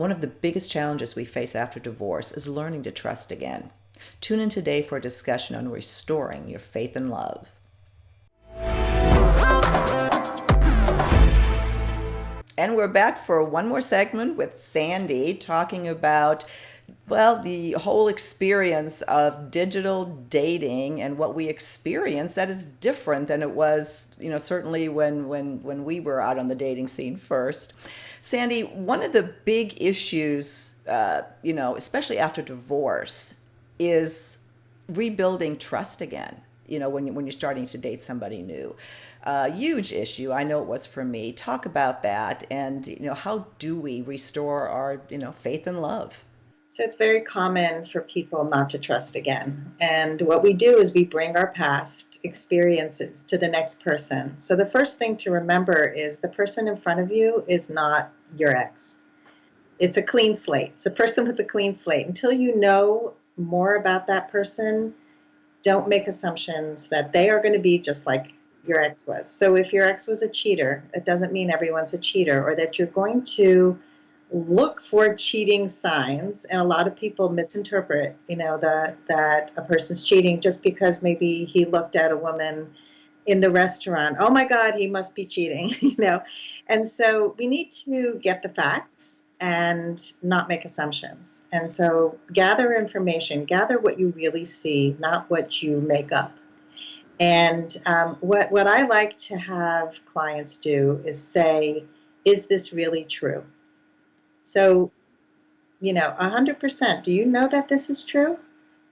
One of the biggest challenges we face after divorce is learning to trust again. Tune in today for a discussion on restoring your faith and love. And we're back for one more segment with Sandy talking about, well, the whole experience of digital dating and what we experience that is different than it was, certainly when we were out on the dating scene first. Sandy, one of the big issues, especially after divorce, is rebuilding trust again. When you're starting to date somebody new, huge issue. I know it was for me. Talk about that, and how do we restore our faith and love? So it's very common for people not to trust again. And what we do is we bring our past experiences to the next person. So the first thing to remember is the person in front of you is not your ex. It's a clean slate. It's a person with a clean slate. Until you know more about that person, don't make assumptions that they are going to be just like your ex was. So if your ex was a cheater, it doesn't mean everyone's a cheater, or that you're going to look for cheating signs. And a lot of people misinterpret, that a person's cheating just because maybe he looked at a woman in the restaurant. Oh my God, he must be cheating, And so we need to get the facts and not make assumptions. And so gather information, gather what you really see, not what you make up. And what I like to have clients do is say, is this really true? So, 100%, do you know that this is true?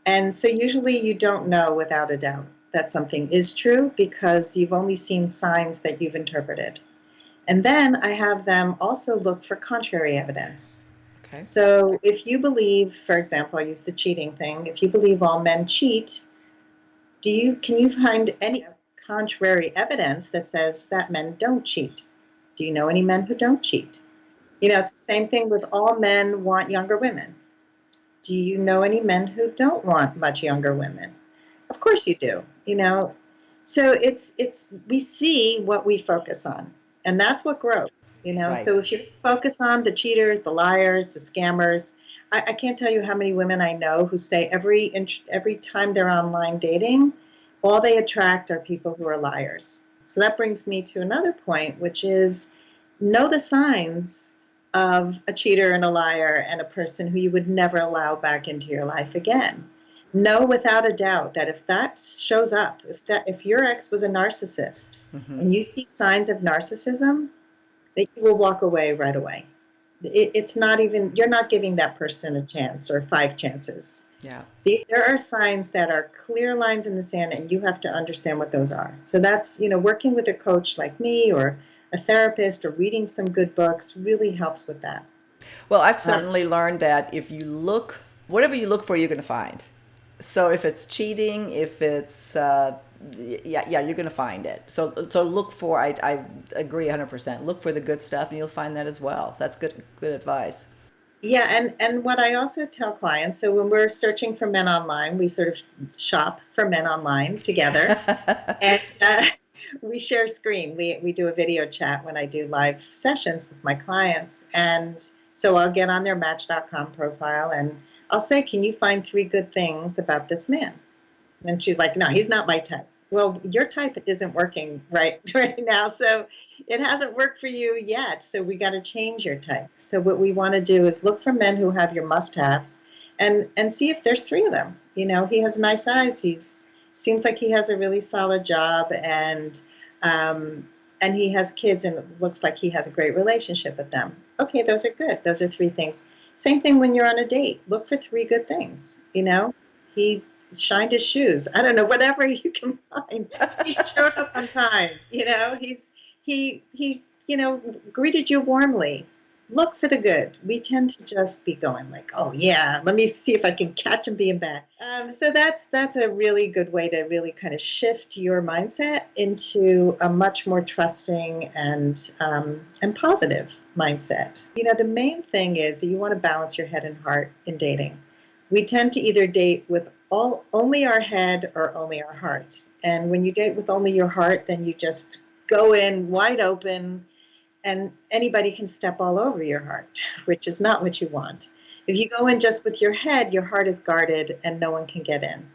And so usually you don't know without a doubt that something is true because you've only seen signs that you've interpreted. And then I have them also look for contrary evidence. Okay. So if you believe, for example, I use the cheating thing, if you believe all men cheat, can you find any contrary evidence that says that men don't cheat? Do you know any men who don't cheat? It's the same thing with all men want younger women. Do you know any men who don't want much younger women? Of course you do, So we see what we focus on, and that's what grows, Right. So if you focus on the cheaters, the liars, the scammers, I can't tell you how many women I know who say every time they're online dating, all they attract are people who are liars. So that brings me to another point, which is know the signs of a cheater and a liar and a person who you would never allow back into your life again. Know without a doubt that if that shows up, if your ex was a narcissist and you see signs of narcissism, that you will walk away right away. It's not even, you're not giving that person a chance or 5 chances. Yeah. There are signs that are clear lines in the sand, and you have to understand what those are. So that's, working with a coach like me or a therapist or reading some good books really helps with that. Well, I've certainly learned that if you look, whatever you look for, you're going to find. So if it's cheating, if it's, you're going to find it. So look for, I agree 100%. Look for the good stuff and you'll find that as well. So that's good advice. Yeah, and what I also tell clients, so when we're searching for men online, we sort of shop for men online together. And we share screen. We do a video chat when I do live sessions with my clients. And so I'll get on their Match.com profile and I'll say, can you find 3 good things about this man? And she's like, no, he's not my type. Well, your type isn't working right now. So it hasn't worked for you yet. So we got to change your type. So what we want to do is look for men who have your must-haves and see if there's 3 of them. He has nice eyes. Seems like he has a really solid job and he has kids and it looks like he has a great relationship with them. Okay, those are good. Those are 3 things. Same thing when you're on a date. Look for 3 good things. He shined his shoes. I don't know, whatever you can find. He showed up on time. He greeted you warmly. Look for the good. We tend to just be going like, oh yeah, let me see if I can catch him being bad. So that's a really good way to really kind of shift your mindset into a much more trusting and positive mindset. The main thing is that you want to balance your head and heart in dating. We tend to either date with only our head or only our heart. And when you date with only your heart, then you just go in wide open and anybody can step all over your heart, which is not what you want. If you go in just with your head, your heart is guarded and no one can get in.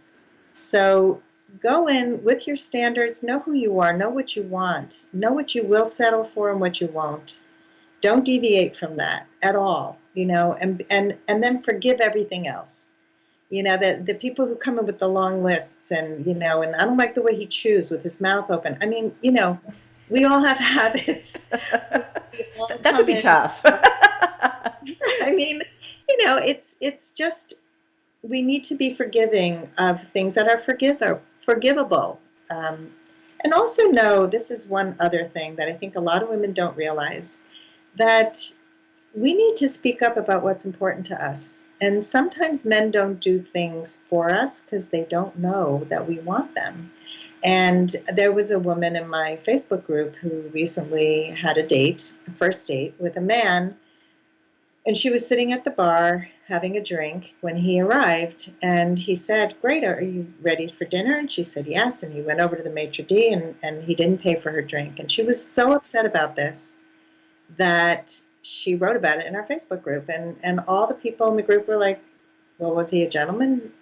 So go in with your standards, know who you are, know what you want, know what you will settle for and what you won't. Don't deviate from that at all, and then forgive everything else. The people who come in with the long lists, and I don't like the way he chews with his mouth open. I mean, we all have habits. We all That could come be in. tough. I mean, it's just we need to be forgiving of things that are forgivable. Um, and also know this is one other thing that I think a lot of women don't realize, that we need to speak up about what's important to us. And sometimes men don't do things for us because they don't know that we want them. And there was a woman in my Facebook group who recently had a first date with a man, and she was sitting at the bar having a drink when he arrived, and he said, "Great, are you ready for dinner?" And she said, "Yes." And he went over to the maitre d' and he didn't pay for her drink. And she was so upset about this that she wrote about it in our Facebook group. And all the people in the group were like, "Well, was he a gentleman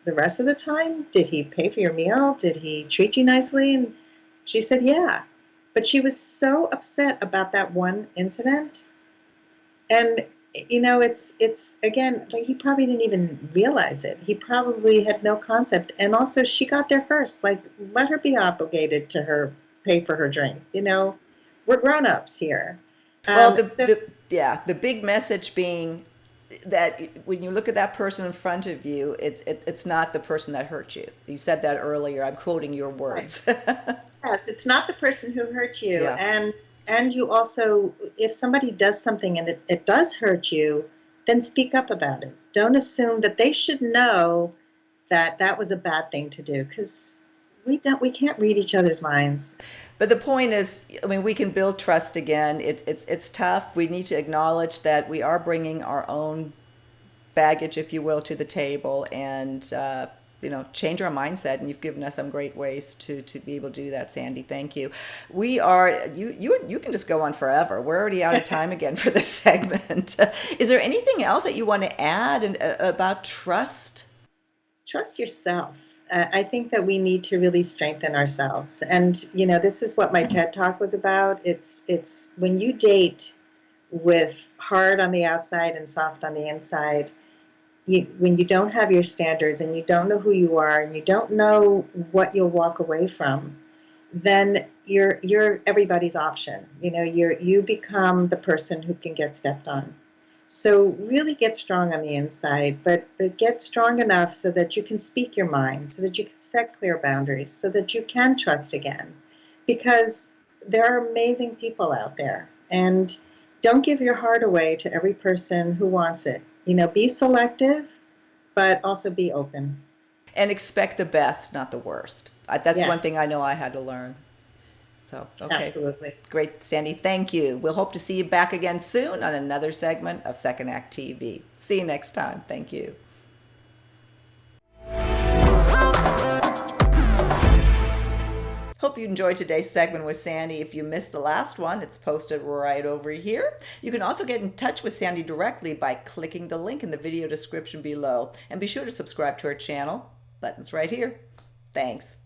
the rest of the time? Did he pay for your meal? Did he treat you nicely?" And she said, "Yeah." But she was so upset about that one incident. And it's again, like, he probably didn't even realize it. He probably had no concept. And also, she got there first. Like, let her be obligated to her pay for her drink. We're grown-ups here. Well, So the big message being that when you look at that person in front of you, it's not the person that hurt you. You said that earlier. I'm quoting your right. words. Yes, it's not the person who hurt you. Yeah. And you also, if somebody does something and it does hurt you, then speak up about it. Don't assume that they should know that that was a bad thing to do, because we can't read each other's minds. But the point is, I mean, we can build trust again. It's tough. We need to acknowledge that we are bringing our own baggage, if you will, to the table, and change our mindset. And you've given us some great ways to be able to do that, Sandy. Thank you. We are you can just go on forever. We're already out of time again for this segment. Is there anything else that you want to add about trust? Trust yourself. I think that we need to really strengthen ourselves. And this is what my TED Talk was about. It's when you date with hard on the outside and soft on the inside, when you don't have your standards and you don't know who you are and you don't know what you'll walk away from, then you're everybody's option. You become the person who can get stepped on. So really get strong on the inside, but get strong enough so that you can speak your mind, so that you can set clear boundaries, so that you can trust again. Because there are amazing people out there. And don't give your heart away to every person who wants it. Be selective, but also be open. And expect the best, not the worst. That's one Yes, thing I know I had to learn. So, okay. absolutely. Great, Sandy. Thank you. We'll hope to see you back again soon on another segment of Second Act TV. See you next time. Thank you. Hope you enjoyed today's segment with Sandy. If you missed the last one, it's posted right over here. You can also get in touch with Sandy directly by clicking the link in the video description below. And be sure to subscribe to our channel. Button's right here. Thanks.